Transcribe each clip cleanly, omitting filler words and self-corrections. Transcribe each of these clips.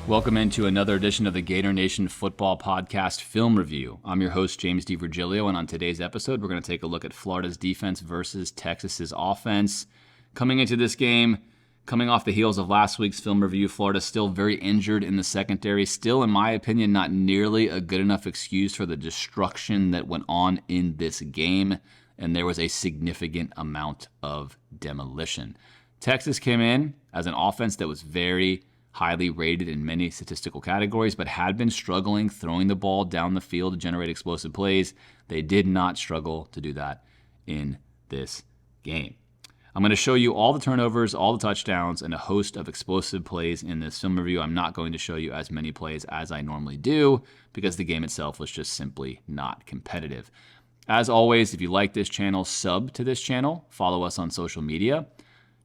Welcome into another edition of the Gator Nation Football Podcast Film Review. I'm your host, James DiVirgilio, and on today's episode, we're going to take a look at Florida's defense versus Texas's offense. Coming into this game, coming off the heels of last week's film review, Florida still very injured in the secondary. Still, in my opinion, not nearly a good enough excuse for the destruction that went on in this game, and there was a significant amount of demolition. Texas came in as an offense that was very highly rated in many statistical categories, but had been struggling throwing the ball down the field to generate explosive plays. They did not struggle to do that in this game. I'm going to show you all the turnovers, all the touchdowns, and a host of explosive plays in this film review. I'm not going to show you as many plays as I normally do because the game itself was just simply not competitive. As always, if you like this channel, sub to this channel, follow us on social media.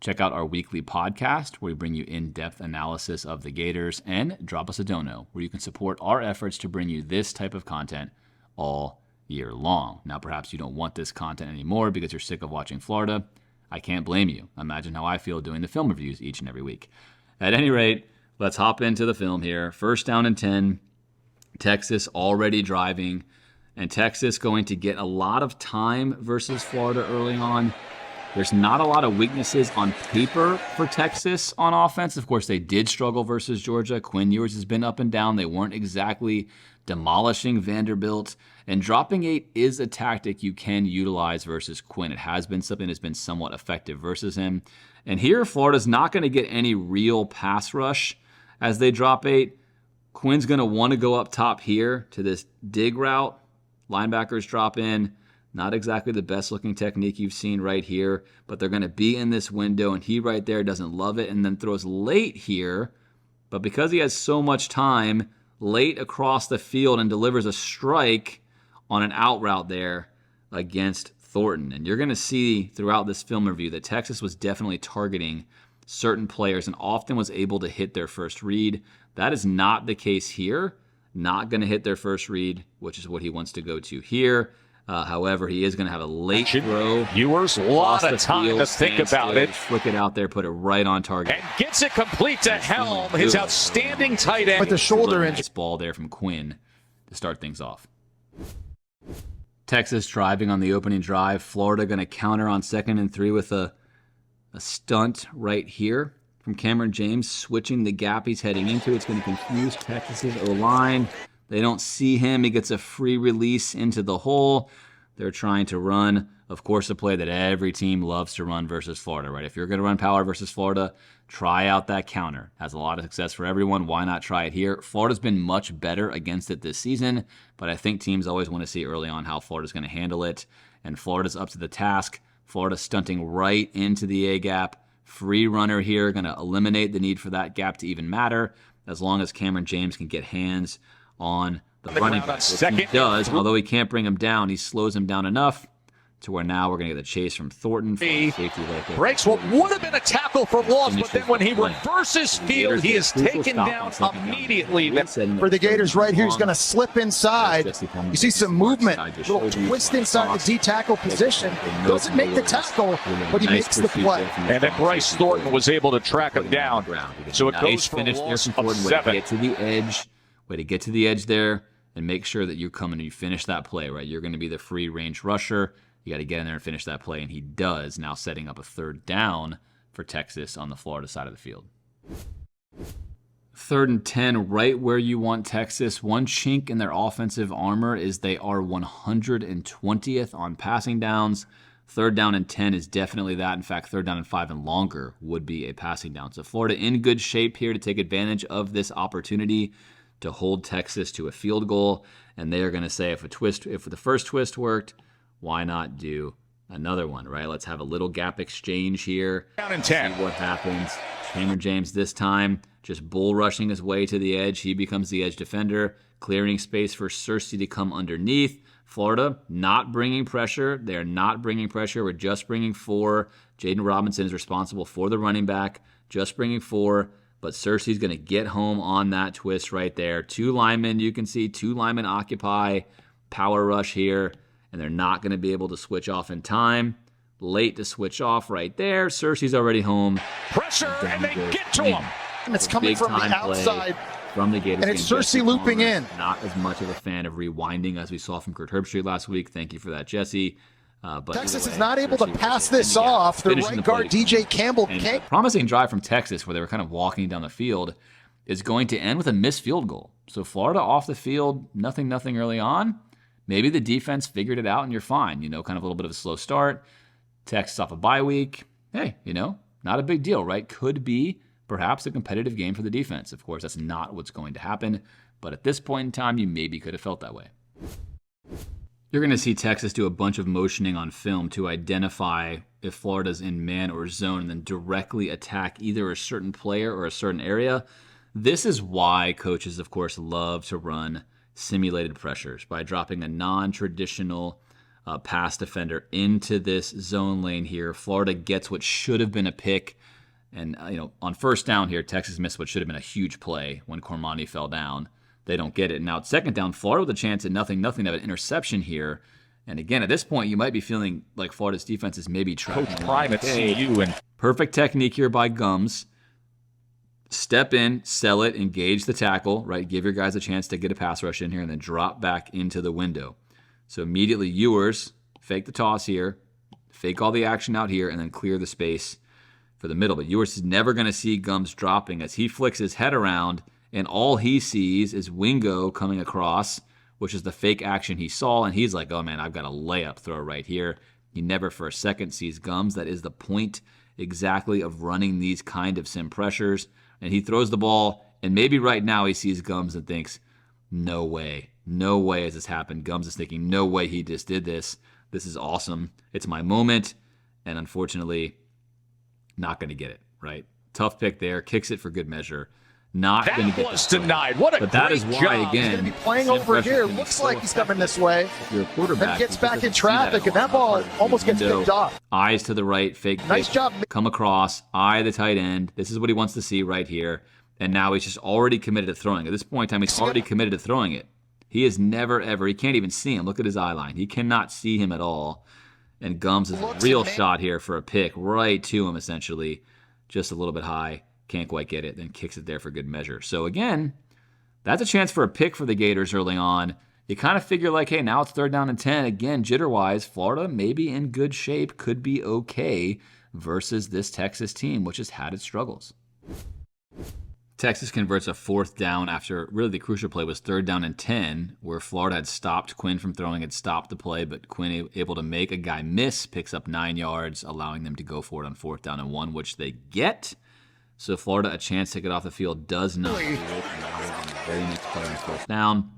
Check out our weekly podcast where we bring you in-depth analysis of the Gators, and drop us a dono where you can support our efforts to bring you this type of content all year long. Now, perhaps you don't want this content anymore because you're sick of watching Florida. I can't blame you. Imagine how I feel doing the film reviews each and every week. At any rate, let's hop into the film here. First down and 10, Texas already driving, and Texas going to get a lot of time versus Florida early on. There's not a lot of weaknesses on paper for Texas on offense. Of course, they did struggle versus Georgia. Quinn Ewers has been up and down. They weren't exactly demolishing Vanderbilt. And dropping 8 is a tactic you can utilize versus Quinn. It has been something that's been somewhat effective versus him. And here, Florida's not going to get any real pass rush as they drop 8. Quinn's going to want to go up top here to this dig route. Linebackers drop in. Not exactly the best looking technique you've seen right here, but they're going to be in this window, and he right there doesn't love it and then throws late here. But because he has so much time, late across the field and delivers a strike on an out route there against Thornton. And you're going to see throughout this film review that Texas was definitely targeting certain players and often was able to hit their first read. That is not the case here. Not going to hit their first read, which is what he wants to go to here. However, he is going to have a late throw. Viewers, a lot of time to think about it. Flick it out there, put it right on target. And gets it complete to Helm, his outstanding tight end. With the shoulder injury. This ball there from Quinn to start things off. Texas driving on the opening drive. Florida going to counter on 2nd and 3 with a stunt right here from Cameron James, switching the gap he's heading into. It's going to confuse Texas's O-line. They don't see him. He gets a free release into the hole. They're trying to run, of course, a play that every team loves to run versus Florida, right? If you're going to run power versus Florida, try out that counter. Has a lot of success for everyone. Why not try it here? Florida's been much better against it this season, but I think teams always want to see early on how Florida's going to handle it, and Florida's up to the task. Florida stunting right into the A-gap. Free runner here, going to eliminate the need for that gap to even matter as long as Cameron James can get hands on the running back, which he does. Although he can't bring him down, he slows him down enough to where now we're going to get the chase from Thornton. Safety right there. Breaks what would have been a tackle for loss, but then when he reverses field, he is taken down immediately. For the Gators right here, he's going to slip inside. You see some movement, little twist inside the D-tackle position. Doesn't make the tackle, but he makes the play. And then Bryce Thornton was able to track him down. So it goes for a loss of 7. Get to the edge. Way to get to the edge there and make sure that you come in and you finish that play, right? You're going to be the free range rusher. You got to get in there and finish that play, and he does, now setting up a 3rd down for Texas on the Florida side of the field. 3rd and 10, right where you want Texas. One chink in their offensive armor is they are 120th on passing downs. 3rd down and 10 is definitely that. In fact, 3rd down and 5 and longer would be a passing down. So Florida in good shape here to take advantage of this opportunity to hold Texas to a field goal, and they are going to say if the first twist worked, why not do another one, right? Let's have a little gap exchange here. Down and 10. See what happens. Cameron James this time just bull rushing his way to the edge. He becomes the edge defender, clearing space for Cersei to come underneath. Florida not bringing pressure. They're not bringing pressure. We're just bringing 4. Jaden Robinson is responsible for the running back, just bringing 4. But Cersei's going to get home on that twist right there. 2 linemen, you can see 2 linemen occupy. Power rush here, and they're not going to be able to switch off in time. Late to switch off right there. Cersei's already home. Pressure, and they get to him. And it's coming from the outside. from the Gators. And it's Cersei looping in. Not as much of a fan of rewinding as we saw from Kurt Herbstreit last week. Thank you for that, Jesse. But Texas is not able to pass this off. The right guard, DJ Campbell, can't. A promising drive from Texas where they were kind of walking down the field is going to end with a missed field goal. So Florida off the field, nothing early on. Maybe the defense figured it out and you're fine. Kind of a little bit of a slow start. Texas off a bye week. Hey, not a big deal, right? Could be perhaps a competitive game for the defense. Of course, that's not what's going to happen. But at this point in time, you maybe could have felt that way. You're going to see Texas do a bunch of motioning on film to identify if Florida's in man or zone and then directly attack either a certain player or a certain area. This is why coaches, of course, love to run simulated pressures by dropping a non-traditional pass defender into this zone lane here. Florida gets what should have been a pick. And, on first down here, Texas missed what should have been a huge play when Cormani fell down. They don't get it. Now, at second down, Florida with a chance at nothing to have an interception here. And again, at this point, you might be feeling like Florida's defense is maybe tracking. Coach Prime at CU. And perfect technique here by Gums. Step in, sell it, engage the tackle, right? Give your guys a chance to get a pass rush in here and then drop back into the window. So immediately, Ewers, fake the toss here, fake all the action out here, and then clear the space for the middle. But Ewers is never going to see Gums dropping as he flicks his head around, and all he sees is Wingo coming across, which is the fake action he saw, and he's like, oh man, I've got a layup throw right here. He never for a second sees Gums. That is the point exactly of running these kind of sim pressures. And he throws the ball, and maybe right now he sees Gums and thinks, no way has this happened. Gums is thinking, no way he just did this. This is awesome. It's my moment. And unfortunately, not going to get it, right? Tough pick there. Kicks it for good measure. Not going to get was denied. What a but that is why, job. again, He's going to be playing over here. Looks like he's coming this way. If you're a quarterback, Then gets back in traffic, and that ball almost gets picked off. Eyes to the right, fake Nice pick, job. come across, eye the tight end. This is what he wants to see right here. And now he's just already committed to throwing. At this point in time, he's already committed to throwing it. He is never, ever, he can't even see him. Look at his eye line. He cannot see him at all. And Gums is a real shot here for a pick right to him, essentially. Just a little bit high. Can't quite get it. Then kicks it there for good measure. So again, that's a chance for a pick for the Gators early on. You kind of figure like, hey, now it's 3rd down and 10. Again, jitter-wise, Florida maybe in good shape, could be okay versus this Texas team, which has had its struggles. Texas converts a 4th down after really the crucial play was 3rd down and 10, where Florida had stopped Quinn from throwing, had stopped the play, but Quinn able to make a guy miss, picks up 9 yards, allowing them to go for it on 4th down and 1, which they get. So Florida, a chance to get off the field, does not. Very next play on 4th down.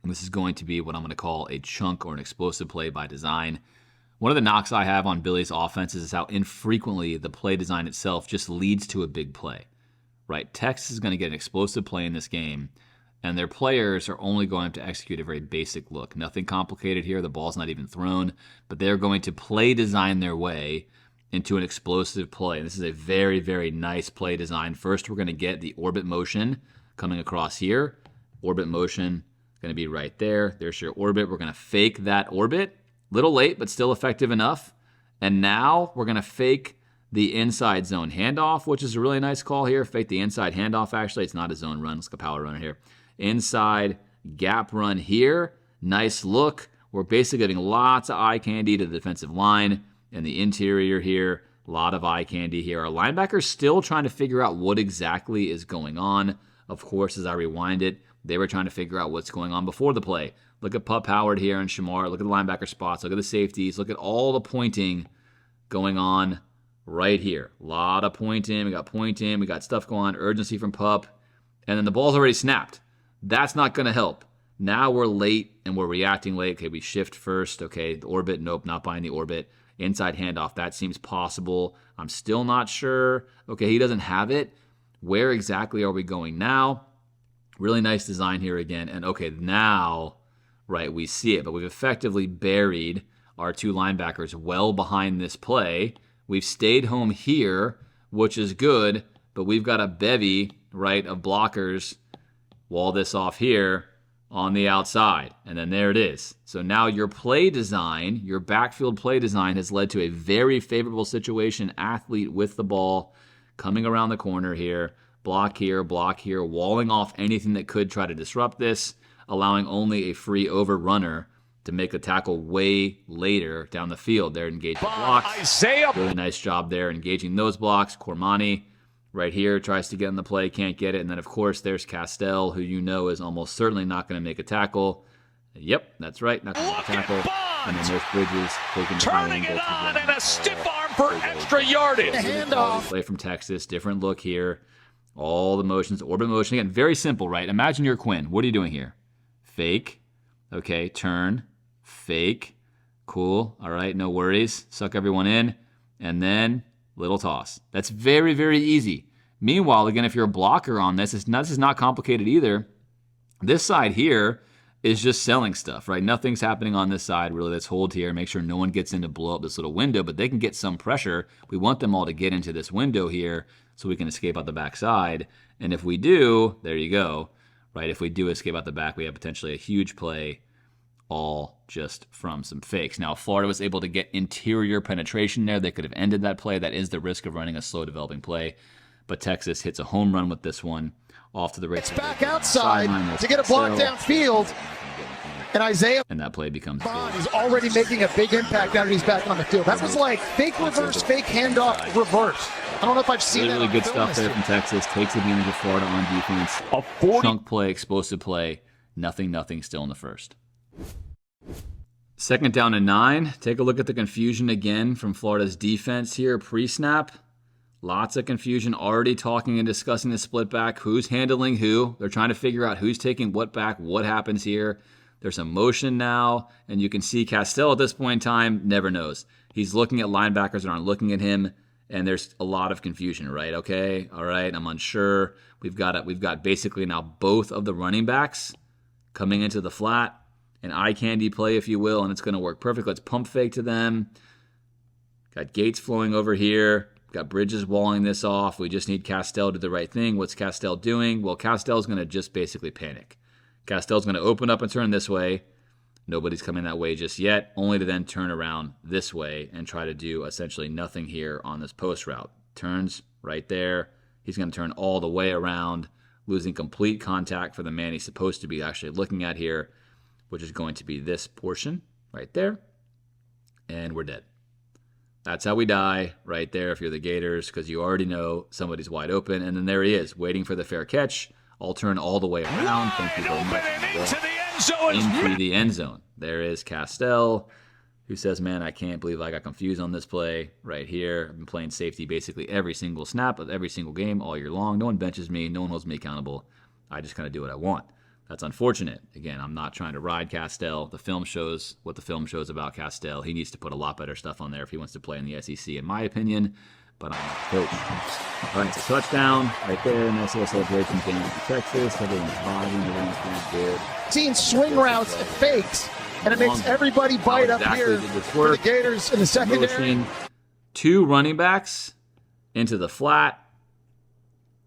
And this is going to be what I'm going to call a chunk or an explosive play by design. One of the knocks I have on Billy's offense is how infrequently the play design itself just leads to a big play. Right, Texas is going to get an explosive play in this game, and their players are only going to execute a very basic look. Nothing complicated here. The ball's not even thrown, but they're going to play design their way into an explosive play. And this is a very, very nice play design. First, we're going to get the orbit motion coming across here. Orbit motion going to be right there. There's your orbit. We're going to fake that orbit. Little late, but still effective enough. And now we're going to fake the inside zone handoff, which is a really nice call here. Fake the inside handoff, actually. It's not a zone run. Let's go power runner here. Inside gap run here. Nice look. We're basically giving lots of eye candy to the defensive line. And the interior here, a lot of eye candy here. Our linebackers still trying to figure out what exactly is going on. Of course, as I rewind it, they were trying to figure out what's going on before the play. Look at Pup Howard here and Shamar. Look at the linebacker spots. Look at the safeties. Look at all the pointing going on right here. A lot of pointing. We got pointing. We got stuff going on. Urgency from Pup. And then the ball's already snapped. That's not going to help. Now we're late and we're reacting late. Okay, we shift first. Okay, the orbit. Nope, not buying the orbit. Inside handoff. That seems possible. I'm still not sure. Okay, he doesn't have it. Where exactly are we going now? Really nice design here again. And okay, now, right, we see it. But we've effectively buried our two linebackers well behind this play. We've stayed home here, which is good, but we've got a bevy, right, of blockers. Wall this off here on the outside, and then there it is. So now your play design, your backfield play design has led to a very favorable situation. Athlete with the ball coming around the corner here, block here, walling off anything that could try to disrupt this, allowing only a free over runner to make a tackle way later down the field. They're engaging blocks. Isaiah. Really nice job there engaging those blocks. Cormani right here tries to get in the play, can't get it. And then, of course, there's Castell, who you know is almost certainly not going to make a tackle. Yep, that's right, not going to make a tackle. And then there's Bridges taking the high Turning angle. it on and a stiff arm for extra yardage. Handoff. Play from Texas, different look here. All the motions, orbit motion. Again, very simple, right? Imagine you're Quinn. What are you doing here? Fake. Okay, turn. Fake. Cool. All right, no worries. Suck everyone in. And then little toss. That's very, very easy. Meanwhile, again, if you're a blocker on this, this is not complicated either. This side here is just selling stuff, right? Nothing's happening on this side, really. Let's hold here, make sure no one gets in to blow up this little window, but they can get some pressure. We want them all to get into this window here so we can escape out the backside. And if we do, there you go, right? If we do escape out the back, we have potentially a huge play, all just from some fakes. Now, if Florida was able to get interior penetration there, they could have ended that play. That is the risk of running a slow developing play. But Texas hits a home run with this one off to the right. It's back outside to get a block downfield. And Isaiah and that play becomes Bond is already making a big impact now that he's back on the field. That was like fake reverse, fake handoff, reverse. I don't know if I've seen really, that. Really good stuff there from Texas. Takes advantage of Florida on defense. A 40. Chunk play, explosive play. Nothing still in the first. 2nd down and 9. Take a look at the confusion again from Florida's defense here. Pre-snap. Lots of confusion. Already talking and discussing the split back. Who's handling who. They're trying to figure out who's taking what back. What happens here. There's some motion now, and you can see Castell at this point in time never knows. He's looking at linebackers that aren't looking at him, and there's a lot of confusion, right? Okay, all right, I'm unsure. We've got basically now both of the running backs coming into the flat, an eye candy play, if you will, and it's going to work perfect. Let's pump fake to them. Got Gates flowing over here. Got Bridges walling this off. We just need Castell to do the right thing. What's Castell doing? Well, Castell's going to just basically panic. Castell's going to open up and turn this way. Nobody's coming that way just yet, only to then turn around this way and try to do essentially nothing here on this post route. Turns right there. He's going to turn all the way around, losing complete contact for the man he's supposed to be actually looking at here, which is going to be this portion right there. And we're dead. That's how we die right there if you're the Gators, because you already know somebody's wide open. And then there he is, waiting for the fair catch. I'll turn all the way around. Thank you very much. Into the end zone. There is Castell, who says, man, I can't believe I got confused on this play right here. I've been playing safety basically every single snap of every single game all year long. No one benches me. No one holds me accountable. I just kind of do what I want. That's unfortunate. Again, I'm not trying to ride Castell. The film shows what the film shows about Castell. He needs to put a lot better stuff on there if he wants to play in the SEC, in my opinion. But I'm not the coach. All right, it's a touchdown right there. Nice little celebration game for Texas. Everyone's vibing. Everyone's doing good. Seeing swing routes and fakes, and it makes everybody bite up here for the Gators in the secondary. Motion. 2 running backs into the flat.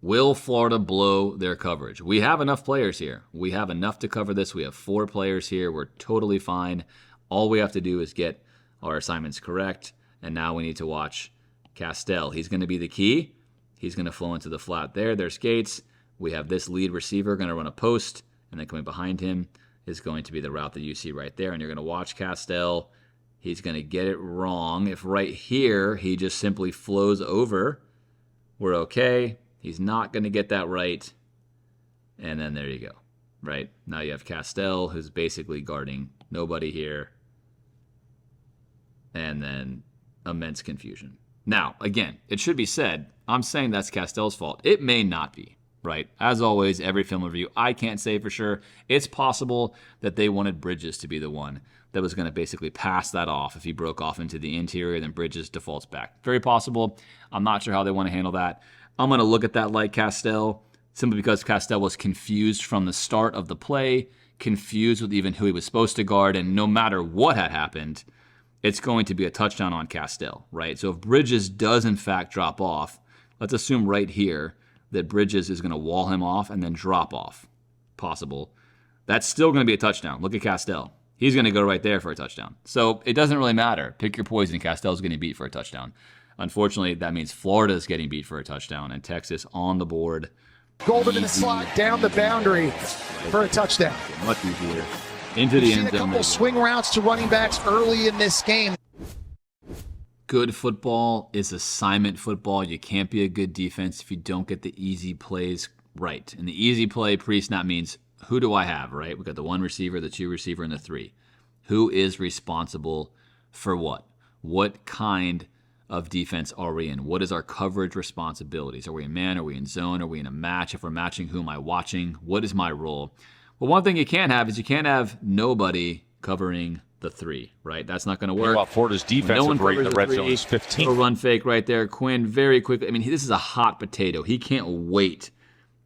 Will Florida blow their coverage? We have enough players here. We have enough to cover this. We have 4 players here. We're totally fine. All we have to do is get our assignments correct. And now we need to watch Castell. He's going to be the key. He's going to flow into the flat there. There's Gates. We have this lead receiver going to run a post, and then coming behind him is going to be the route that you see right there. And you're going to watch Castell. He's going to get it wrong. If right here he just simply flows over, we're okay. He's not going to get that right. And then there you go. Right? Now you have Castell, who's basically guarding nobody here. And then immense confusion. Now, again, it should be said, I'm saying that's Castell's fault. It may not be, right? As always, every film review, I can't say for sure. It's possible that they wanted Bridges to be the one that was going to basically pass that off. If he broke off into the interior, then Bridges defaults back. Very possible. I'm not sure how they want to handle that. I'm going to look at that like Castell, simply because Castell was confused from the start of the play, confused with even who he was supposed to guard, and no matter what had happened, it's going to be a touchdown on Castell, right? So if Bridges does in fact drop off, let's assume right here that Bridges is going to wall him off and then drop off. Possible. That's still going to be a touchdown. Look at Castell. He's going to go right there for a touchdown. So it doesn't really matter. Pick your poison. Castell's going to beat for a touchdown. Unfortunately, that means Florida's getting beat for a touchdown, and Texas on the board. Golden in the slot down the boundary for a touchdown. Much easier. Into the end zone. A couple swing routes to running backs early in this game. Good football is assignment football. You can't be a good defense if you don't get the easy plays right. And the easy play pre-snap means, who do I have, right? We've got the 1 receiver, the 2 receiver, and the 3. Who is responsible for what? What kind of defense are we in? What is our coverage responsibilities? Are we in man? Are we in zone? Are we in a match? If we're matching, who am I watching? What is my role? Well, one thing you can't have is you can't have nobody covering the 3, right? That's not going to work. Meanwhile, Florida's defensive rate in the red zone is 15. A run fake right there. Quinn very quickly. I mean, this is a hot potato. He can't wait.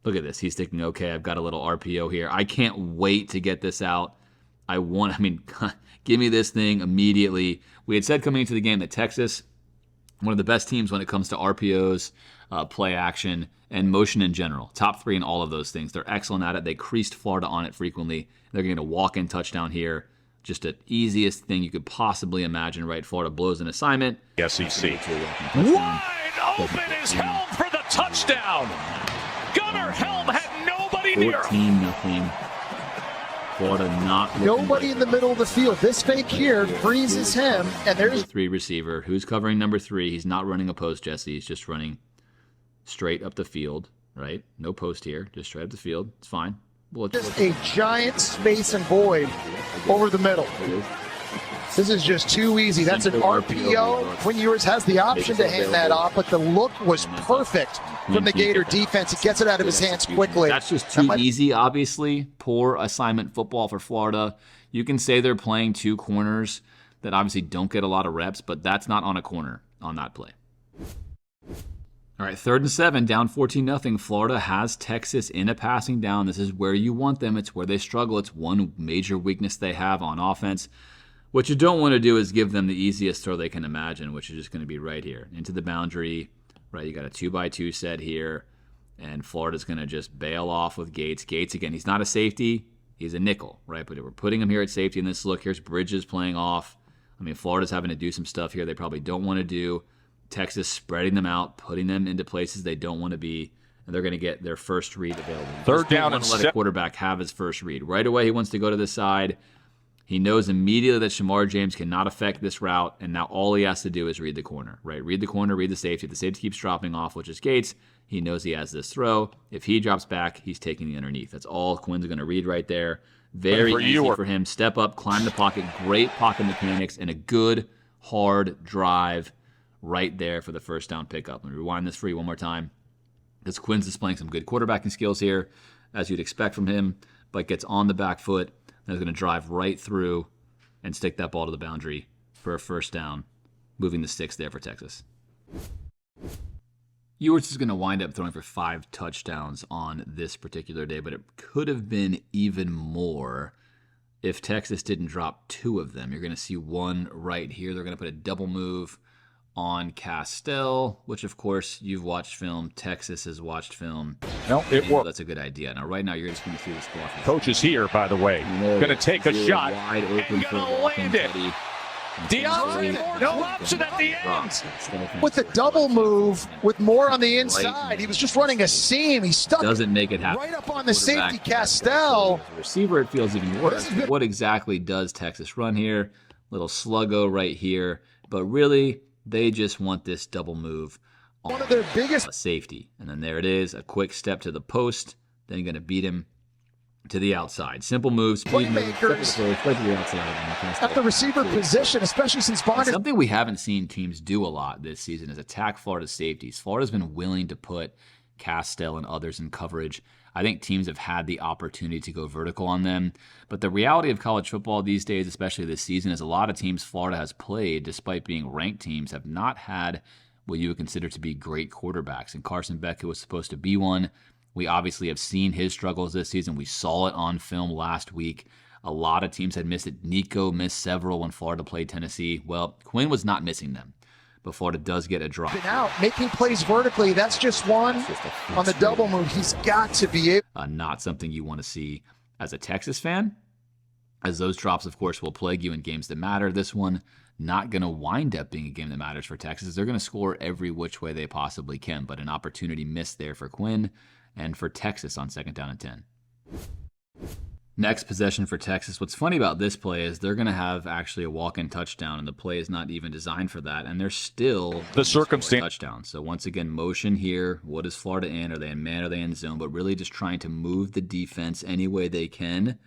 Look at this. He's thinking, okay, I've got a little RPO here. I can't wait to get this out. Give me this thing immediately. We had said coming into the game that Texas, one of the best teams when it comes to RPOs, play action, and motion in general. Top 3 in all of those things. They're excellent at it. They creased Florida on it frequently. They're getting a walk-in touchdown here. Just the easiest thing you could possibly imagine, right? Florida blows an assignment. SEC. Wide open is Helm for the touchdown. Gunnar Helm had nobody near him. 14-0. Florida not nobody in the middle of the field. This fake here freezes him, and there's 3 receiver. Who's covering number 3? He's not running a post, Jesse. He's just running straight up the field, right? No post here, just straight up the field. It's fine. Well, just a giant space and void over the middle. This is just too easy. That's an RPO. Quinn Ewers has the option to hand that off, but the look was perfect from the Gator defense. He gets it out of his hands quickly. That's just too easy, obviously. Poor assignment football for Florida. You can say they're playing 2 corners that obviously don't get a lot of reps, but that's not on a corner on that play. All right, 3rd and 7, down 14-0. Florida has Texas in a passing down. This is where you want them. It's where they struggle. It's one major weakness they have on offense. What you don't want to do is give them the easiest throw they can imagine, which is just going to be right here into the boundary. Right, you got a 2x2 set here, and Florida's going to just bail off with Gates. Gates, again, he's not a safety. He's a nickel, right? But we're putting him here at safety in this look. Here's Bridges playing off. I mean, Florida's having to do some stuff here they probably don't want to do. Texas spreading them out, putting them into places they don't want to be, and they're going to get their first read available. 3rd down and let a quarterback have his first read. Right away, he wants to go to the side. He knows immediately that Shamar James cannot affect this route, and now all he has to do is read the corner, right? Read the corner, read the safety. If the safety keeps dropping off, which is Gates, he knows he has this throw. If he drops back, he's taking the underneath. That's all Quinn's going to read right there. Very easy for him. Step up, climb the pocket, great pocket mechanics, and a good, hard drive right there for the first down pickup. Let me rewind this for you one more time. Because Quinn's displaying some good quarterbacking skills here, as you'd expect from him, but gets on the back foot. Then is going to drive right through and stick that ball to the boundary for a first down, moving the sticks there for Texas. Ewers is going to wind up throwing for 5 touchdowns on this particular day, but it could have been even more if Texas didn't drop 2 of them. You're going to see one right here. They're going to put a double move on Castell, which of course you've watched film. Texas has watched film. No, it worked. That's a good idea. Now, right now, you're just going to see this ball. Coach is here, by the way. Going to take a shot. Wide open and going to land it. DeAndre Moore drops it at the end. With the double move, with Moore on the inside, he was just running a seam. He stuck. Doesn't make it happen. Right up on the safety, Castell. Receiver, it feels even worse. What exactly does Texas run here? Little sluggo right here. But really, they just want this double move on one of their biggest safety. And then there it is, a quick step to the post. Then you're going to beat him to the outside. Simple moves, speed playmakers at the receiver position, especially since Bond. Something we haven't seen teams do a lot this season is attack Florida's safeties. Florida's been willing to put Castell and others in coverage. I think teams have had the opportunity to go vertical on them. But the reality of college football these days, especially this season, is a lot of teams Florida has played, despite being ranked teams, have not had what you would consider to be great quarterbacks. And Carson Beck, who was supposed to be one, we obviously have seen his struggles this season. We saw it on film last week. A lot of teams had missed it. Nico missed several when Florida played Tennessee. Well, Quinn was not missing them. But Florida does get a drop. Been out, making plays vertically. That's just one on the double move. He's got to be able. Not something you want to see as a Texas fan, as those drops, of course, will plague you in games that matter. This one, not going to wind up being a game that matters for Texas. They're going to score every which way they possibly can, but an opportunity missed there for Quinn and for Texas on 2nd down and 10. Next possession for Texas. What's funny about this play is they're going to have actually a walk-in touchdown, and the play is not even designed for that, and they're still the circumstance touchdown. So once again, motion here. What is Florida in? Are they in man? Are they in zone? But really just trying to move the defense any way they can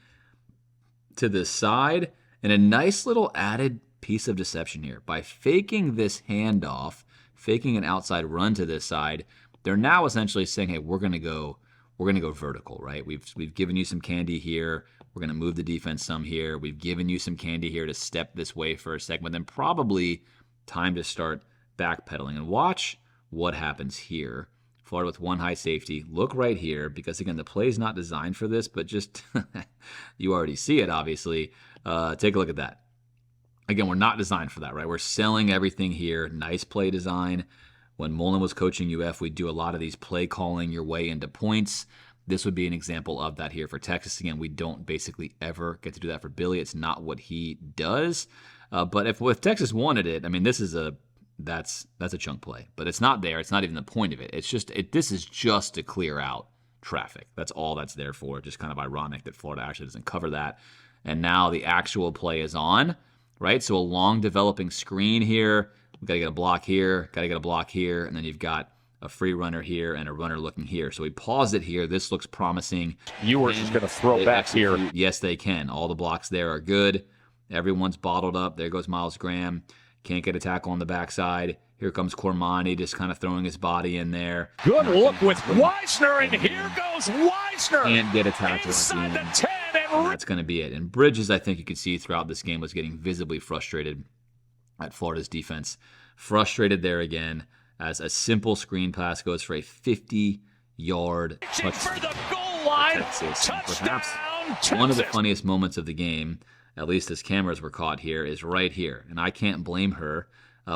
to this side, and a nice little added piece of deception here. By faking this handoff, faking an outside run to this side, they're now essentially saying, hey, we're going to go vertical, right? We've given you some candy here. We're going to move the defense some here. We've given you some candy here to step this way for a second, but then probably time to start backpedaling. And watch what happens here. Florida with one high safety. Look right here, because again, the play is not designed for this, but just you already see it, obviously. Take a look at that. Again, we're not designed for that, right? We're selling everything here. Nice play design. When Mullen was coaching UF, we'd do a lot of these play calling your way into points. This would be an example of that here for Texas. Again, we don't basically ever get to do that for Billy. It's not what he does. But if Texas wanted it, I mean, that's a chunk play. But it's not there. It's not even the point of it. It's just this is just to clear out traffic. That's all that's there for. Just kind of ironic that Florida actually doesn't cover that. And now the actual play is on, right? So a long developing screen here. We've got to get a block here, got to get a block here, and then you've got a free runner here and a runner looking here. So we paused it here. This looks promising. You were just going to throw back here. Yes, they can. All the blocks there are good. Everyone's bottled up. There goes Miles Graham. Can't get a tackle on the backside. Here comes Cormani just kind of throwing his body in there. Good look with Weisner, and here goes Weisner. Can't get a tackle inside the 10, and that's going to be it. And Bridges, I think you could see throughout this game, was getting visibly frustrated at Florida's defense. Frustrated there again as a simple screen pass goes for a 50-yard touchdown. For the goal line. Texas. Touchdown, Perhaps one of the funniest moments of the game, at least as cameras were caught here, is right here. And I can't blame her.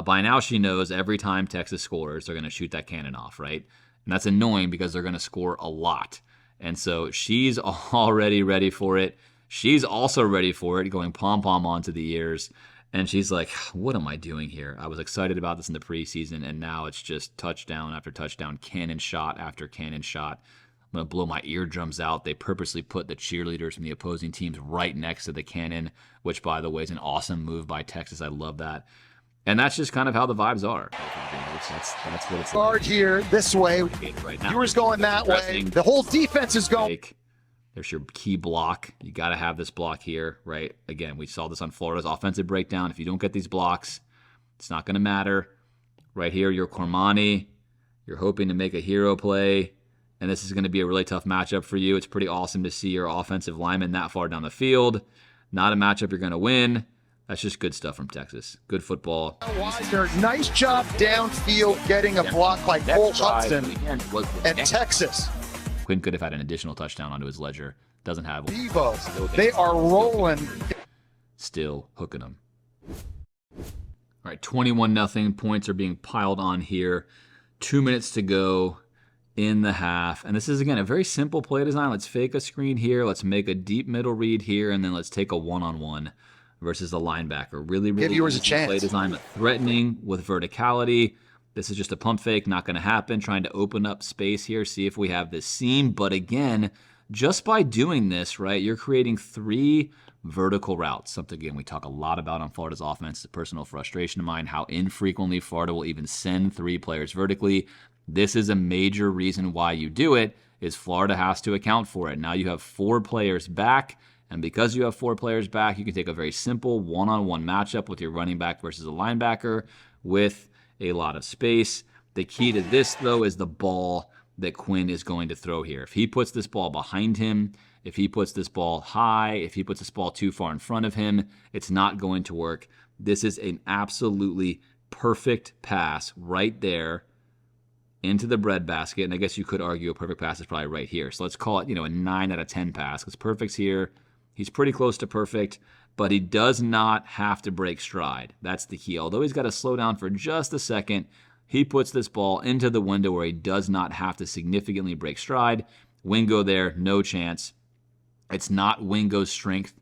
By now she knows every time Texas scores, they're going to shoot that cannon off, right? And that's annoying because they're going to score a lot. And so she's already ready for it. She's also ready for it, going pom-pom onto the ears. And she's like, what am I doing here? I was excited about this in the preseason, and now it's just touchdown after touchdown, cannon shot after cannon shot. I'm going to blow my eardrums out. They purposely put the cheerleaders from the opposing teams right next to the cannon, which, by the way, is an awesome move by Texas. I love that. And that's just kind of how the vibes are. That's what it's Guard like. here, this way. Right now. Viewers going that way. The whole defense is going. There's your key block. You got to have this block here, right? Again, we saw this on Florida's offensive breakdown. If you don't get these blocks, it's not going to matter. Right here, you're Cormani. You're hoping to make a hero play, and this is going to be a really tough matchup for you. It's pretty awesome to see your offensive lineman that far down the field. Not a matchup you're going to win. That's just good stuff from Texas. Good football. Nice job downfield getting a block by Cole Hudson and Texas. Quinn could have had an additional touchdown onto his ledger. Doesn't have one. Devo, they are rolling. Still hooking them. All right, 21-0. Points are being piled on here. 2 minutes to go in the half. And this is, again, a very simple play design. Let's fake a screen here. Let's make a deep middle read here. And then let's take a one-on-one versus a linebacker. Really give yours a chance. Play design, but threatening with verticality. This is just a pump fake, not going to happen. Trying to open up space here, see if we have this seam. But again, just by doing this, right, you're creating 3 vertical routes. Something, again, we talk a lot about on Florida's offense. It's a personal frustration of mine, how infrequently Florida will even send 3 players vertically. This is a major reason why you do it, is Florida has to account for it. Now you have 4 players back, and because you have 4 players back, you can take a very simple one-on-one matchup with your running back versus a linebacker with a lot of space. The key to this, though, is the ball that Quinn is going to throw here. If he puts this ball behind him, if he puts this ball high, if he puts this ball too far in front of him, it's not going to work. This is an absolutely perfect pass right there into the breadbasket. And I guess you could argue a perfect pass is probably right here. So let's call it, a 9 out of 10 pass, because perfect's here. He's pretty close to perfect, but he does not have to break stride. That's the key. Although he's got to slow down for just a second, he puts this ball into the window where he does not have to significantly break stride. Wingo there, no chance. It's not Wingo's strength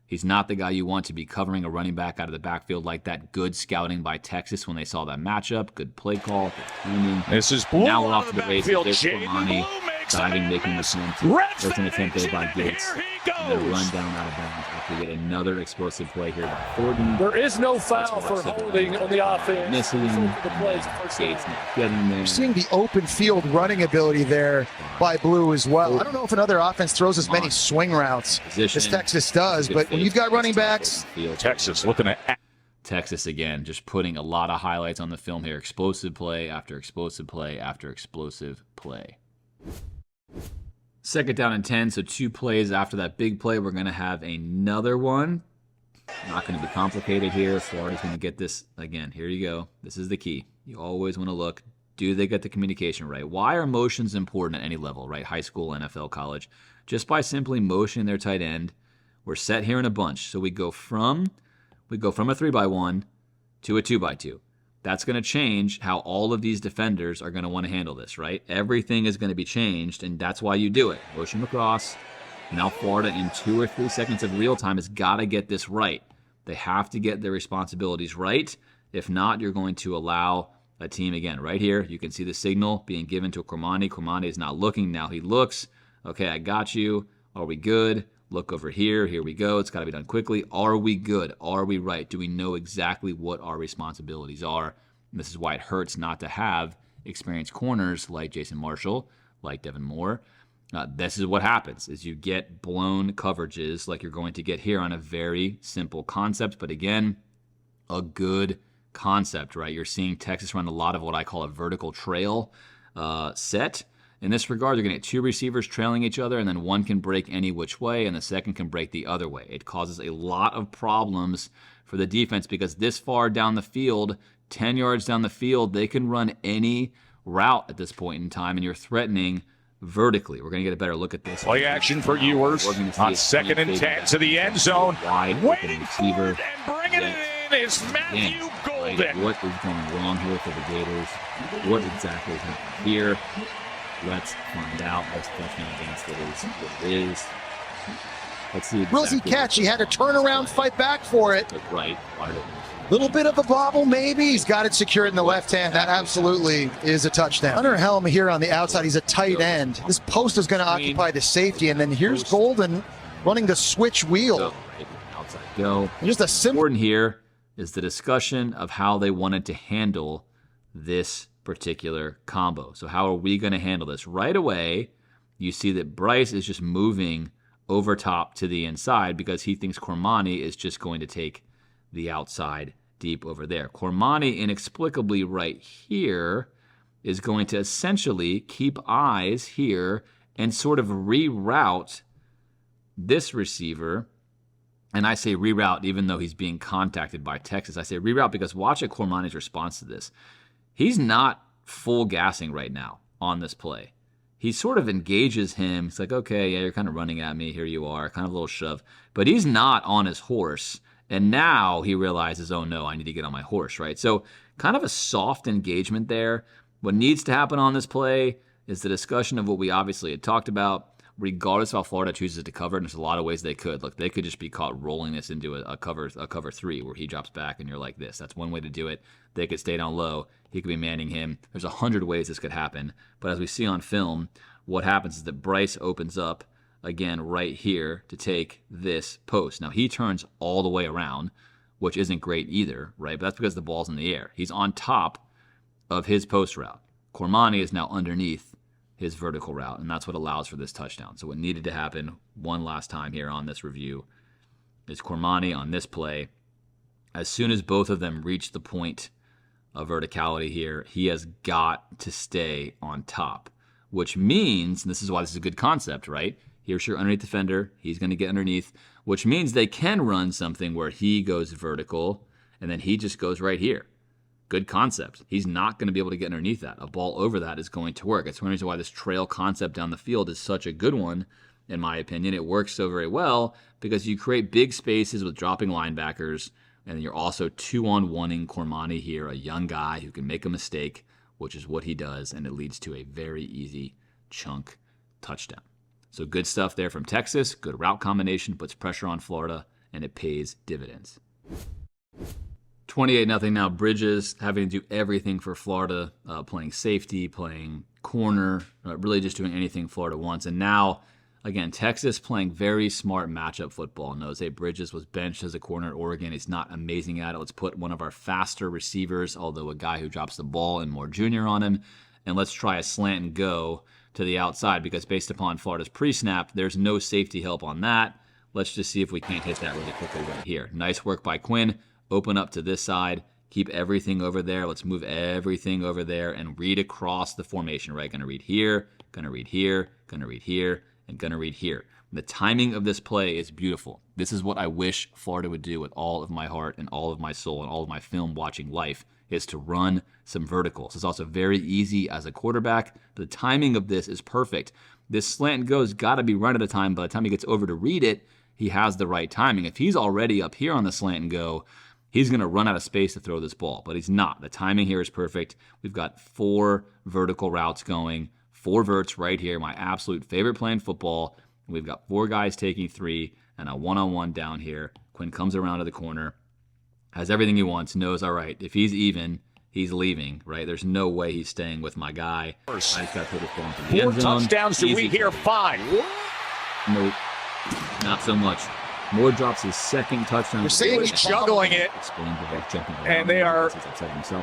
He's not the guy you want to be covering a running back out of the backfield like that. Good scouting by Texas when they saw that matchup. Good play call. Good timing. This is Blue. Now we're off to the races. Backfield. There's Cormani diving, making the swim. First an attempt there by Gates. And then run down out of bounds after we get another explosive play here by Thornton. There is no foul for holding on the offense. Missing Gates not getting there. We're seeing the open field running ability there by Blue as well. I don't know if another offense throws as many swing routes as Texas does, but when you've got running backs, Texas looking at Texas again, just putting a lot of highlights on the film here. Explosive play after explosive play after explosive play. Second down and 10, so 2 plays after that big play. We're going to have another one. Not going to be complicated here. Florida's going to get this. Again, here you go. This is the key. You always want to look, do they get the communication right? Why are motions important at any level, right? High school, NFL, college. Just by simply motioning their tight end, we're set here in a bunch. So we go from a 3-by-1 to a 2-by-2. That's going to change how all of these defenders are going to want to handle this, right? Everything is going to be changed, and that's why you do it. Motion across. Now Florida, in 2 or 3 seconds of real time, has got to get this right. They have to get their responsibilities right. If not, you're going to allow a team, again, right here, you can see the signal being given to Cormani. Cormani is not looking. Now he looks. Okay, I got you. Are we good? Look over here. Here we go. It's got to be done quickly. Are we good? Are we right? Do we know exactly what our responsibilities are? And this is why it hurts not to have experienced corners like Jason Marshall, like Devin Moore. This is what happens, is you get blown coverages like you're going to get here on a very simple concept. But again, a good concept, right? You're seeing Texas run a lot of what I call a vertical trail set. In this regard, you're going to get 2 receivers trailing each other, and then one can break any which way, and the second can break the other way. It causes a lot of problems for the defense because this far down the field, 10 yards down the field, they can run any route at this point in time, and you're threatening vertically. We're going to get a better look at this. play action for viewers on 2nd and 10 to the end zone. Wide Waiting receiver. for it and bringing it in is Matthew Golden. Right. What is going wrong here for the Gators? What exactly is happening here? Let's find out. Let's touchdown against it is. Let's see. will he catch? He had to turn around, fight back for it. Right. Little bit of a bobble, maybe. He's got it secured in the left hand. That absolutely is a touchdown. Hunter Helm here on the outside. He's a tight end. This post is going to occupy the safety, and then here's Golden running the switch wheel. Outside go. Just a simple. Important here is the discussion of how they wanted to handle this particular combo. So how are we going to handle this? Right away, you see that Bryce is just moving over top to the inside because he thinks Cormani is just going to take the outside deep over there. Cormani, inexplicably right here, is going to essentially keep eyes here and sort of reroute this receiver. And I say reroute even though he's being contacted by Texas. I say reroute because watch at Cormani's response to this. He's not full gassing right now on this play. He sort of engages him. He's like, okay, yeah, you're kind of running at me. Here you are. Kind of a little shove. But he's not on his horse. And now he realizes, oh no, I need to get on my horse, right? So kind of a soft engagement there. What needs to happen on this play is the discussion of what we obviously had talked about. Regardless of how Florida chooses to cover, and there's a lot of ways they could. Look, they could just be caught rolling this into a cover 3 where he drops back and you're like this. That's one way to do it. They could stay down low. He could be manning him. There's 100 ways this could happen. But as we see on film, what happens is that Bryce opens up again right here to take this post. Now he turns all the way around, which isn't great either, right? But that's because the ball's in the air. He's on top of his post route. Cormani is now underneath his vertical route, and that's what allows for this touchdown. So what needed to happen one last time here on this review is Cormani on this play. As soon as both of them reach the point of verticality here, he has got to stay on top, which means, and this is why this is a good concept, right? Here's your underneath defender. He's going to get underneath, which means they can run something where he goes vertical, and then he just goes right here. Good concept. He's not going to be able to get underneath that. A ball over that is going to work. It's one reason why this trail concept down the field is such a good one, in my opinion. It works so very well because you create big spaces with dropping linebackers, and then you're also 2-on-1ing Cormani here, a young guy who can make a mistake, which is what he does, and it leads to a very easy chunk touchdown. So good stuff there from Texas. Good route combination, puts pressure on Florida, and it pays dividends. 28-0 now. Bridges having to do everything for Florida, playing safety, playing corner, really just doing anything Florida wants. And now, again, Texas playing very smart matchup football. Knows, hey, Bridges was benched as a corner at Oregon. He's not amazing at it. Let's put one of our faster receivers, although a guy who drops the ball and more junior on him, and let's try a slant and go to the outside, because based upon Florida's pre-snap, there's no safety help on that. Let's just see if we can't hit that really quickly right here. Nice work by Quinn. Open up to this side. Keep everything over there. Let's move everything over there and read across the formation, right? Going to read here, going to read here, going to read here, and going to read here. The timing of this play is beautiful. This is what I wish Florida would do with all of my heart and all of my soul and all of my film watching life, is to run some verticals. It's also very easy as a quarterback. The timing of this is perfect. This slant and go's got to be run at a time. By the time he gets over to read it, he has the right timing. If he's already up here on the slant and go, he's going to run out of space to throw this ball, but he's not. The timing here is perfect. We've got 4 vertical routes going, 4 verts right here, my absolute favorite play in football. We've got 4 guys taking 3 and a one-on-one down here. Quinn comes around to the corner, has everything he wants, knows, all right, if he's even, he's leaving, right? There's no way he's staying with my guy. I just got to put this ball into the 4 end zone. touchdowns, do we hear 5? Nope, not so much. Moore drops his second touchdown. You're saying he's juggling it, and they are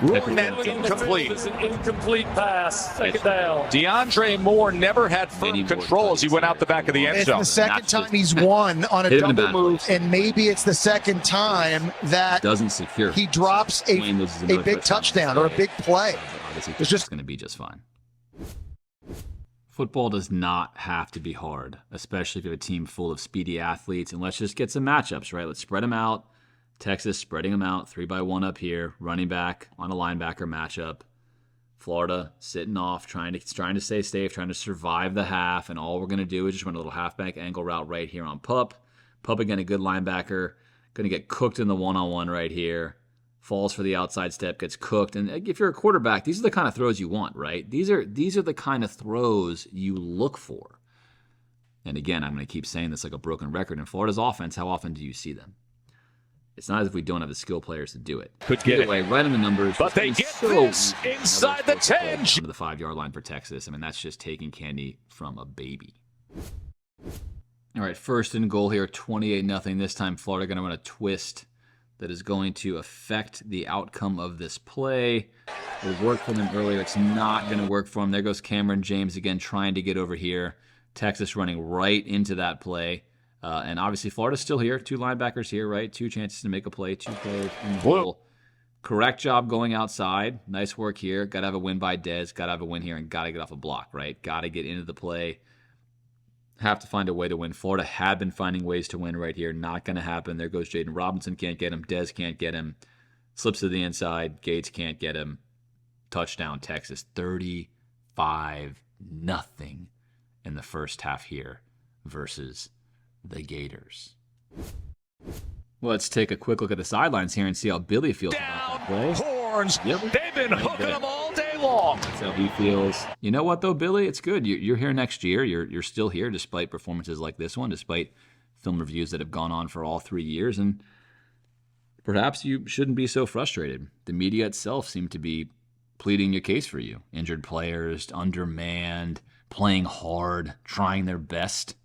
ruling that incomplete. It's an incomplete pass. Second down. DeAndre Moore never had firm control as he went out the back of the end It's zone. the second time he's won on a Hit him in double bad move, place. and maybe it's the second time that Doesn't secure. he drops a big touchdown or a big play. It's just going to be just fine. Football does not have to be hard, especially if you have a team full of speedy athletes. And let's just get some matchups, right? Let's spread them out. Texas spreading them out, 3-by-1 up here, running back on a linebacker matchup. Florida sitting off, trying to stay safe, trying to survive the half. And all we're going to do is just run a little halfback angle route right here on Pup. Pup, again, a good linebacker. Going to get cooked in the one-on-one right here. Falls for the outside step, gets cooked. And if you're a quarterback, these are the kind of throws you want, right? These are the kind of throws you look for. And again, I'm going to keep saying this like a broken record. In Florida's offense, how often do you see them? It's not as if we don't have the skill players to do it. Could get Either way, right on the numbers. But they get this inside the 10. To the 5-yard line for Texas. I mean, that's just taking candy from a baby. All right, first and goal here, 28-0. This time, Florida going to run a twist that is going to affect the outcome of this play. It worked for them earlier. It's not going to work for them. There goes Cameron James again trying to get over here. Texas running right into that play. And obviously Florida's still here. 2 linebackers here, right? 2 chances to make a play. 2 players in the goal. Correct job going outside. Nice work here. Got to have a win by Dez. Got to have a win here and got to get off a block, right? Got to get into the play. Have to find a way to win. Florida had been finding ways to win right here. Not going to happen. There goes Jaden Robinson. Can't get him. Dez can't get him. Slips to the inside. Gates can't get him. Touchdown, Texas. 35-0 in the first half here versus the Gators. Let's take a quick look at the sidelines here and see how Billy feels about that play. Horns. Yep. They've been hooking them all day long. That's how he feels. You know what, though, Billy? It's good. You're here next year. You're still here despite performances like this one, despite film reviews that have gone on for all 3 years. And perhaps you shouldn't be so frustrated. The media itself seemed to be pleading your case for you. Injured players, undermanned, playing hard, trying their best,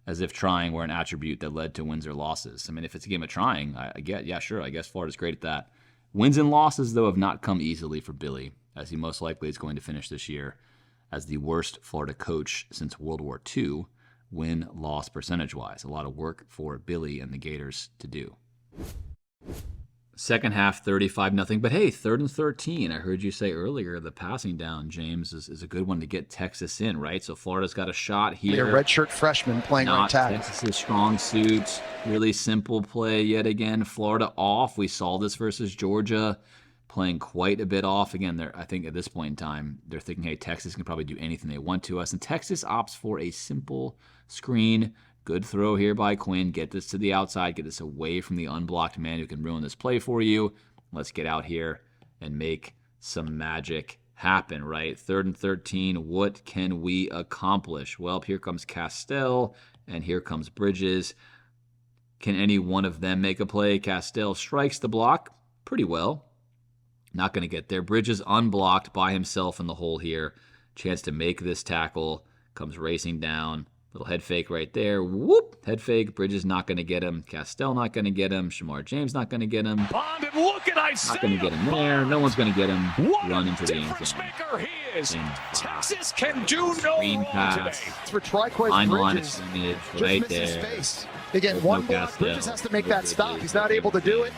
as if trying were an attribute that led to wins or losses. I mean, if it's a game of trying, I get, yeah, sure, I guess Florida's great at that. Wins and losses, though, have not come easily for Billy, as he most likely is going to finish this year as the worst Florida coach since World War II, win-loss percentage-wise. A lot of work for Billy and the Gators to do. Second half, 35-0. But hey, 3rd and 13. I heard you say earlier the passing down, James, is a good one to get Texas in, right? So Florida's got a shot here. A redshirt freshman playing right tackle. Texas's strong suit. Really simple play yet again. Florida off. We saw this versus Georgia, playing quite a bit off. Again, I think at this point in time, they're thinking, hey, Texas can probably do anything they want to us. And Texas opts for a simple screen. Good throw here by Quinn. Get this to the outside. Get this away from the unblocked man who can ruin this play for you. Let's get out here and make some magic happen, right? 3rd and 13. What can we accomplish? Well, here comes Castell, and here comes Bridges. Can any one of them make a play? Castell strikes the block pretty well. Not going to get there. Bridges unblocked by himself in the hole here. Chance to make this tackle. Comes racing down. Little head fake right there. Whoop! Head fake. Bridges not going to get him. Castell not going to get him. Shamar James not going to get him. Bond, and look at Isaiah. Not going to get him there. No one's going to get him. What Run into the end difference zone. maker he is. Texas can do no Screen wrong pass. today. For Triquez Line line of Bridges, scrimmage just right misses there. space. Again, There's one no block. Castell. Bridges has to make that stop. He's not able to do it.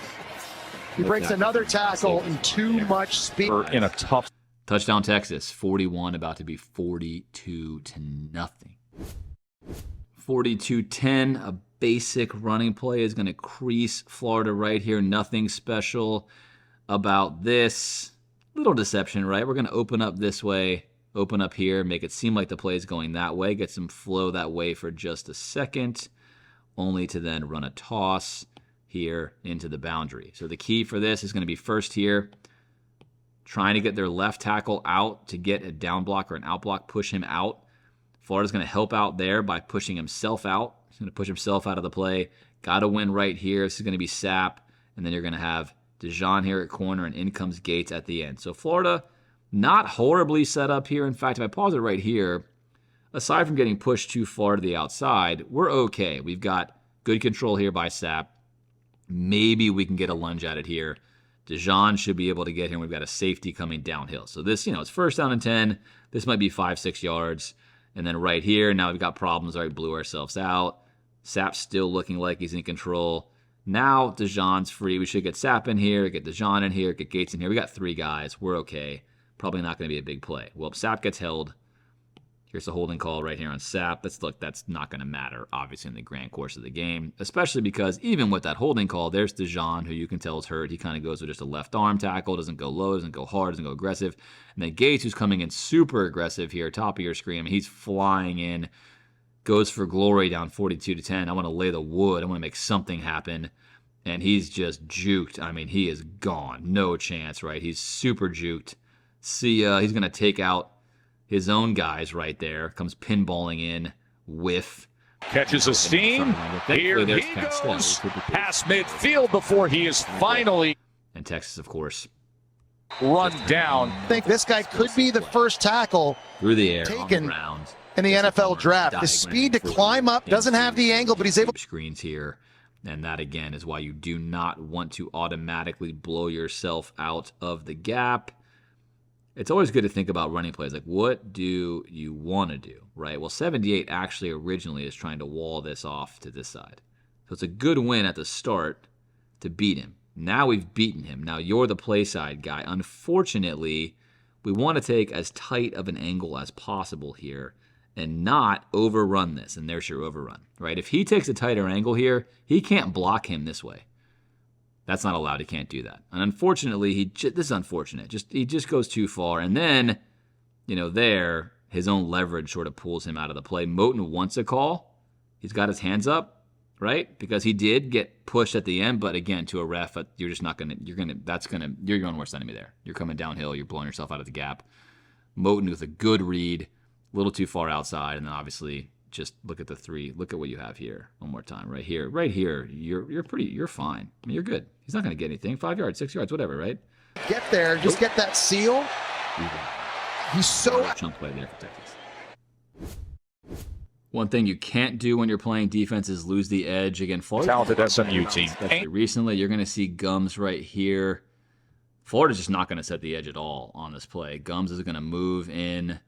He breaks another tackle in too much speed. In a tough Touchdown Texas. 41 about to be 42-0. 42-10. A basic running play is going to crease Florida right here. Nothing special about this. Little deception, right? We're going to open up this way, open up here, make it seem like the play is going that way, get some flow that way for just a second, only to then run a toss here into the boundary. So the key for this is going to be first here, trying to get their left tackle out to get a down block or an out block, push him out. Florida's going to help out there by pushing himself out. He's going to push himself out of the play. Got to win right here. This is going to be Sapp, and then you're going to have DeJean here at corner, and in comes Gates at the end. So Florida, not horribly set up here. In fact, if I pause it right here, aside from getting pushed too far to the outside, we're okay. We've got good control here by Sapp. Maybe we can get a lunge at it here. DeJean should be able to get here. We've got a safety coming downhill. So this, it's first down and 10. This might be 5-6 yards. And then right here, now we've got problems. All right, blew ourselves out. Sapp's still looking like he's in control. Now DeJean's free. We should get Sapp in here, get DeJean in here, get Gates in here. We got 3 guys. We're okay. Probably not going to be a big play. Well, Sapp gets held. Here's a holding call right here on Sapp. That's not going to matter, obviously, in the grand course of the game, especially because even with that holding call, there's DeJean, who you can tell is hurt. He kind of goes with just a left arm tackle, doesn't go low, doesn't go hard, doesn't go aggressive. And then Gates, who's coming in super aggressive here, top of your screen. I mean, he's flying in, goes for glory down 42-10. I want to lay the wood. I want to make something happen. And he's just juked. I mean, he is gone. No chance, right? He's super juked. See ya. He's going to take out his own guys right there. Comes pinballing in. Whiff. catches a steam. Here he goes past midfield before he is finally. And Texas, of course, run down. I think this guy could be the first tackle through the air taken on the ground in the NFL draft. The speed to climb up, doesn't have the angle, but he's able. Screens here. And that, again, is why you do not want to automatically blow yourself out of the gap. It's always good to think about running plays. Like, what do you want to do, right? Well, 78 actually originally is trying to wall this off to this side. So it's a good win at the start to beat him. Now we've beaten him. Now you're the play side guy. Unfortunately, we want to take as tight of an angle as possible here and not overrun this. And there's your overrun, right? If he takes a tighter angle here, he can't block him this way. That's not allowed. He can't do that. And unfortunately, this is unfortunate. He just goes too far. And then, there, his own leverage sort of pulls him out of the play. Moten wants a call. He's got his hands up, right? Because he did get pushed at the end. But again, to a ref, you're just not going to, you're your own worst enemy there. You're coming downhill. You're blowing yourself out of the gap. Moten with a good read, a little too far outside. And then obviously, just look at the three. Look at what you have here. One more time. Right here. You're fine. I mean, you're good. He's not going to get anything. 5 yards, 6 yards, whatever, right? Get there. Just get that seal. He's so... Chunk play there for Texas. One thing you can't do when you're playing defense is lose the edge. Again, Florida. Talented SMU team. Recently, you're going to see Gums right here. Florida's just not going to set the edge at all on this play. Gums is going to move in.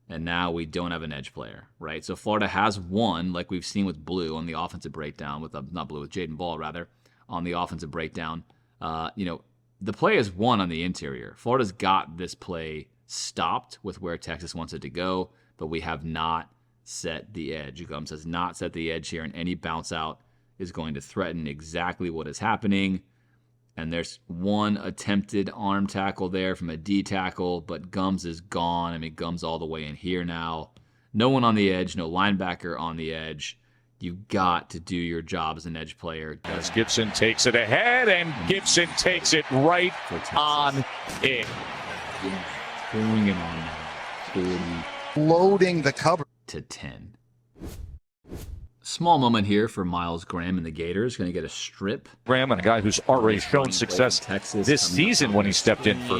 And now we don't have an edge player, right? So Florida has won, like we've seen with Blue on the offensive breakdown, with Jaden Ball, rather, on the offensive breakdown. The play is won on the interior. Florida's got this play stopped with where Texas wants it to go, but we have not set the edge. Gums has not set the edge here, and any bounce out is going to threaten exactly what is happening. And there's one attempted arm tackle there from a D tackle, but Gums is gone. I mean, Gums all the way in here now. No one on the edge, no linebacker on the edge. You've got to do your job as an edge player. As Gibson takes it ahead, and Gibson takes it right on in. Throwing it on 40 loading the cover to 10. Small moment here for Miles Graham and the Gators. Going to get a strip. Graham, and a guy who's already shown success this season when he stepped in for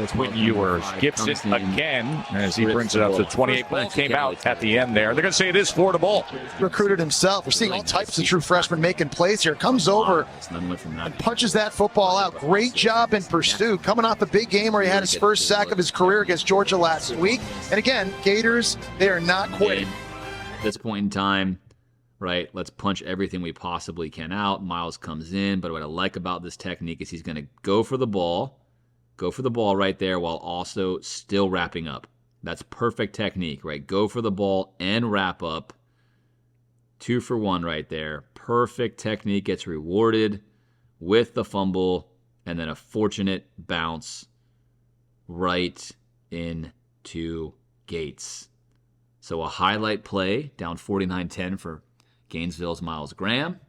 Quinn Ewers. Gibson again, as he brings it up to 28. Ball came out at the end there. They're going to say it is Florida ball. Recruited himself. We're seeing all types of true freshmen making plays here. Comes over and punches that football out. Great job in pursuit. Coming off a big game where he had his first sack of his career against Georgia last week. And again, Gators, they are not quitting. At this point in time, right, let's punch everything we possibly can out. Miles comes in, but what I like about this technique is he's going to go for the ball right there while also still wrapping up. That's perfect technique, right? Go for the ball and wrap up. 2 for 1 right there. Perfect technique, gets rewarded with the fumble and then a fortunate bounce right into Gates. So a highlight play, down 49-10 for Gainesville's Miles Graham.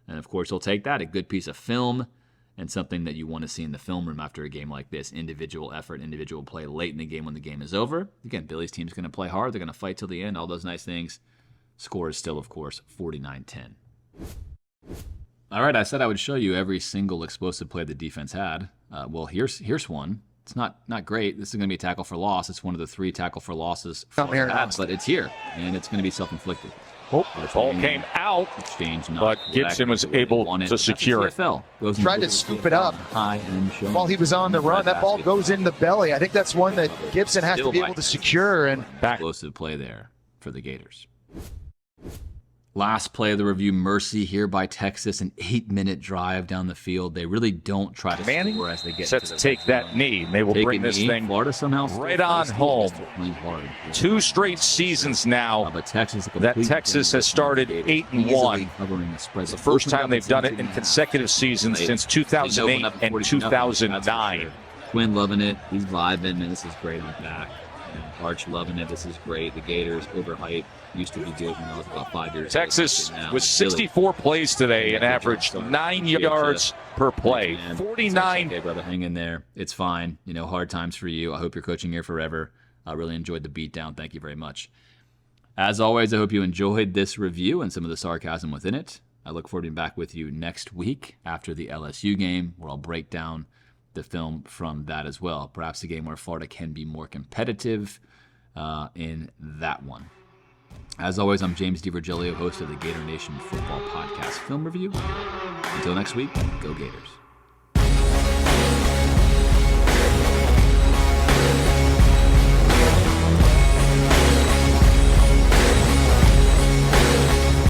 And of course, he'll take that, a good piece of film and something that you want to see in the film room after a game like this. Individual effort, individual play late in the game when the game is over. Again, Billy's team's going to play hard. They're going to fight till the end, all those nice things. Score is still, of course, 49-10. All right, I said I would show you every single explosive play the defense had. Well, here's one. It's not great. This is going to be a tackle for loss. It's one of the 3 tackle for losses but it's here, and it's going to be self-inflicted. Oh, the ball came out, but Gibson was able to secure it. Tried to scoop it up while he was on the run. That ball goes in the belly. I think that's one that Gibson has to be able to secure. And explosive play there for the Gators. Last play of the review, Mercy here by Texas, an 8-minute drive down the field. They really don't try to score as they get set to take that knee. They will bring this thing Florida somehow right on home. 2 straight seasons now but Texas has started 8-1. It's the first time they've done it in consecutive seasons since 2008 and 2009. Quinn loving it. He's vibing, and this is great on the back. Arch loving it. This is great. The Gators overhyped. Used to be good when I was about 5 years old. Texas with 64 plays today and averaged 9 yards per play. 49. Okay, brother, hang in there. It's fine. Hard times for you. I hope you're coaching here forever. I really enjoyed the beatdown. Thank you very much. As always, I hope you enjoyed this review and some of the sarcasm within it. I look forward to being back with you next week after the LSU game, where I'll break down the film from that as well. Perhaps a game where Florida can be more competitive in that one. As always, I'm James DiVirgilio, host of the Gator Nation Football Podcast Film Review. Until next week, go Gators.